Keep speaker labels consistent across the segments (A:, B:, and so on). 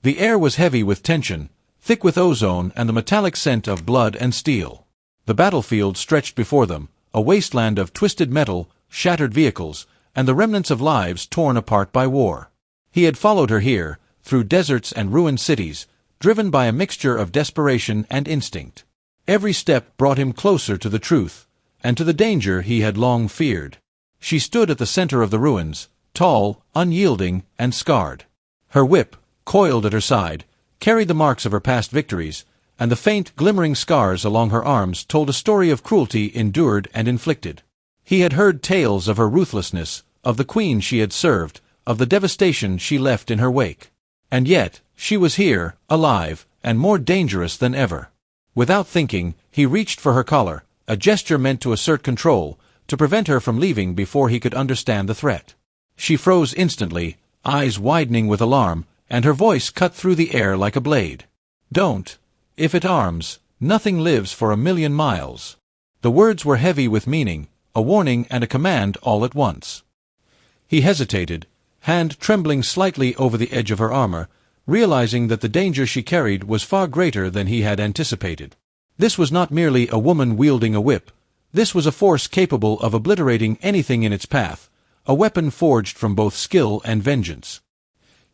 A: The air was heavy with tension, thick with ozone and the metallic scent of blood and steel. The battlefield stretched before them, a wasteland of twisted metal, shattered vehicles, and the remnants of lives torn apart by war. He had followed her here, through deserts and ruined cities, driven by a mixture of desperation and instinct. Every step brought him closer to the truth, and to the danger he had long feared. She stood at the center of the ruins, tall, unyielding, and scarred. Her whip, coiled at her side, carried the marks of her past victories, and the faint, glimmering scars along her arms told a story of cruelty endured and inflicted. He had heard tales of her ruthlessness, of the queen she had served, of the devastation she left in her wake. And yet, she was here, alive, and more dangerous than ever. Without thinking, he reached for her collar, a gesture meant to assert control, to prevent her from leaving before he could understand the threat. She froze instantly, eyes widening with alarm, and her voice cut through the air like a blade. "Don't. If it arms, nothing lives for 1,000,000 miles." The words were heavy with meaning, a warning and a command all at once. He hesitated, hand trembling slightly over the edge of her armor, realizing that the danger she carried was far greater than he had anticipated. This was not merely a woman wielding a whip. This was a force capable of obliterating anything in its path, a weapon forged from both skill and vengeance.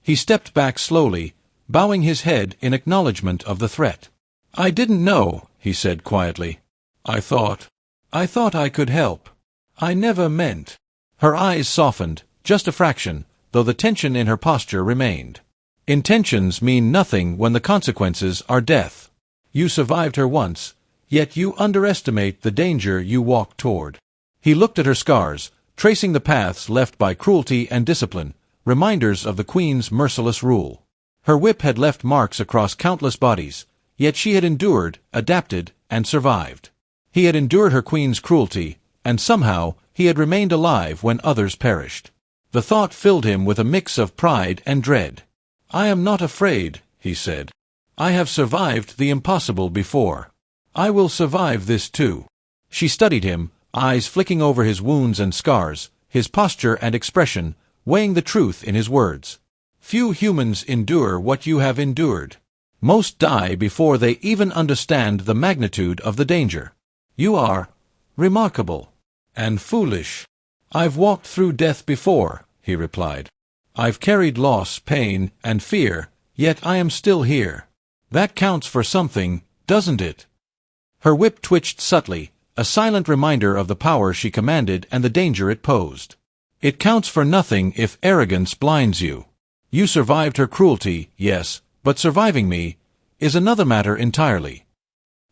A: He stepped back slowly, bowing his head in acknowledgment of the threat. "I didn't know," he said quietly. I thought I could help. I never meant." Her eyes softened, just a fraction, though the tension in her posture remained. Intentions mean nothing when the consequences are death. You survived her once, yet you underestimate the danger you walk toward. He looked at her scars, tracing the paths left by cruelty and discipline, reminders of the Queen's merciless rule. Her whip had left marks across countless bodies, yet she had endured, adapted, and survived. He had endured her Queen's cruelty, and somehow he had remained alive when others perished. The thought filled him with a mix of pride and dread. "I am not afraid," he said. "I have survived the impossible before. I will survive this too." She studied him, eyes flicking over his wounds and scars, his posture and expression, weighing the truth in his words. "Few humans endure what you have endured. Most die before they even understand the magnitude of the danger. You are remarkable and foolish." "I've walked through death before," he replied. "I've carried loss, pain, and fear, yet I am still here. That counts for something, doesn't it?" Her whip twitched subtly, a silent reminder of the power she commanded and the danger it posed. "It counts for nothing if arrogance blinds you. You survived her cruelty, yes, but surviving me is another matter entirely."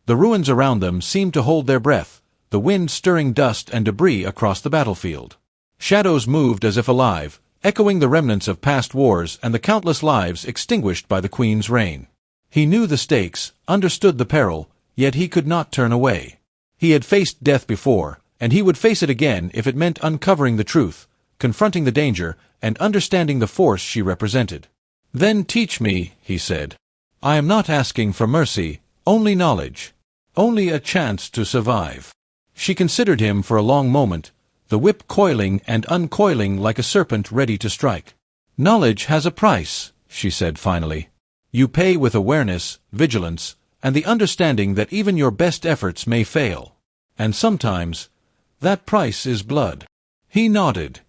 A: The ruins around them seemed to hold their breath, the wind stirring dust and debris across the battlefield. Shadows moved as if alive, echoing the remnants of past wars and the countless lives extinguished by the Queen's reign. He knew the stakes, understood the peril, yet he could not turn away. He had faced death before, and he would face it again if it meant uncovering the truth, confronting the danger, and understanding the force she represented. "Then teach me," he said. "I am not asking for mercy, only knowledge. Only a chance to survive." She considered him for a long moment, the whip coiling and uncoiling like a serpent ready to strike. "Knowledge has a price," she said finally. "You pay with awareness, vigilance, and the understanding that even your best efforts may fail. And sometimes, that price is blood." He nodded.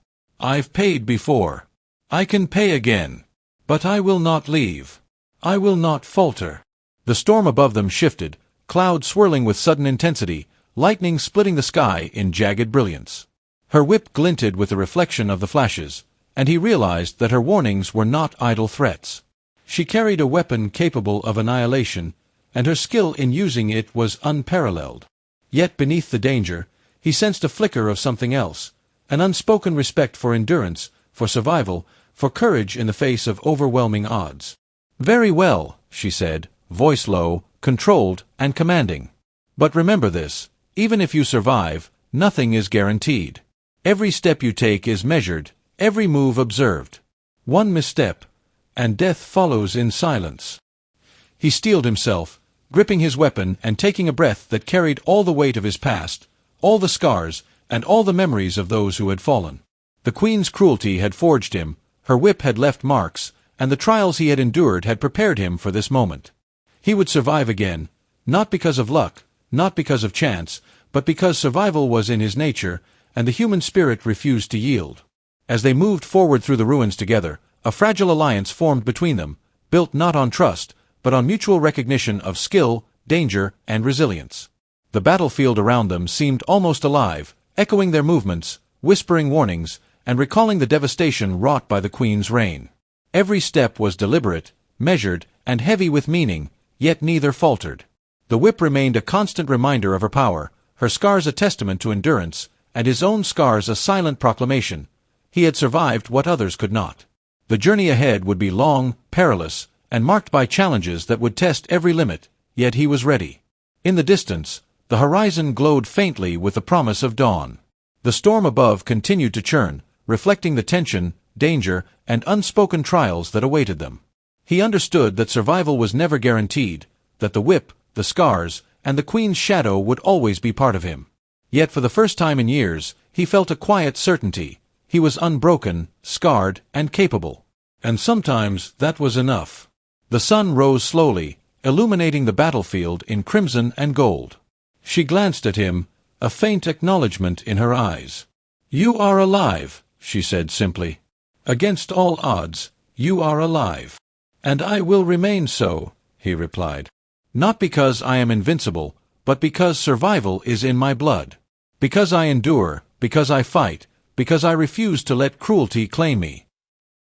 A: "I've paid before. I can pay again. But I will not leave. I will not falter." The storm above them shifted, clouds swirling with sudden intensity, lightning splitting the sky in jagged brilliance. Her whip glinted with the reflection of the flashes, and he realized that her warnings were not idle threats. She carried a weapon capable of annihilation, and her skill in using it was unparalleled. Yet beneath the danger, he sensed a flicker of something else, an unspoken respect for endurance, for survival, for courage in the face of overwhelming odds. "Very well," she said, voice low, controlled, and commanding. "But remember this, even if you survive, nothing is guaranteed. Every step you take is measured, every move observed. One misstep, and death follows in silence." He steeled himself, gripping his weapon and taking a breath that carried all the weight of his past, all the scars, and all the memories of those who had fallen. The Queen's cruelty had forged him, her whip had left marks, and the trials he had endured had prepared him for this moment. He would survive again, not because of luck, not because of chance, but because survival was in his nature, and the human spirit refused to yield. As they moved forward through the ruins together, a fragile alliance formed between them, built not on trust, but on mutual recognition of skill, danger, and resilience. The battlefield around them seemed almost alive, echoing their movements, whispering warnings, and recalling the devastation wrought by the Queen's reign. Every step was deliberate, measured, and heavy with meaning, yet neither faltered. The whip remained a constant reminder of her power, her scars a testament to endurance, and his own scars a silent proclamation. He had survived what others could not. The journey ahead would be long, perilous, and marked by challenges that would test every limit, yet he was ready. In the distance, the horizon glowed faintly with the promise of dawn. The storm above continued to churn, reflecting the tension, danger, and unspoken trials that awaited them. He understood that survival was never guaranteed, that the whip, the scars, and the Queen's shadow would always be part of him. Yet for the first time in years, he felt a quiet certainty. He was unbroken, scarred, and capable. And sometimes that was enough. The sun rose slowly, illuminating the battlefield in crimson and gold. She glanced at him, a faint acknowledgment in her eyes. "You are alive," she said simply. "Against all odds, you are alive." "And I will remain so," he replied. "Not because I am invincible, but because survival is in my blood. Because I endure, because I fight, because I refuse to let cruelty claim me."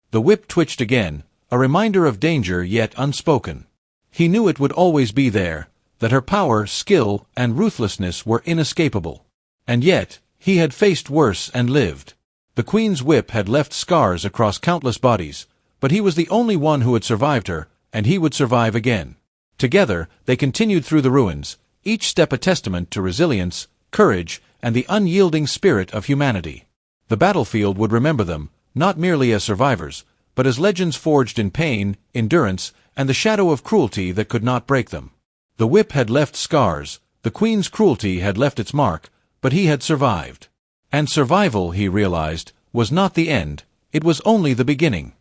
A: The whip twitched again, a reminder of danger yet unspoken. He knew it would always be there, that her power, skill, and ruthlessness were inescapable. And yet, he had faced worse and lived. The Queen's whip had left scars across countless bodies, but he was the only one who had survived her, and he would survive again. Together, they continued through the ruins, each step a testament to resilience, courage, and the unyielding spirit of humanity. The battlefield would remember them, not merely as survivors, but as legends forged in pain, endurance, and the shadow of cruelty that could not break them. The whip had left scars, the Queen's cruelty had left its mark, but he had survived. And survival, he realized, was not the end, it was only the beginning.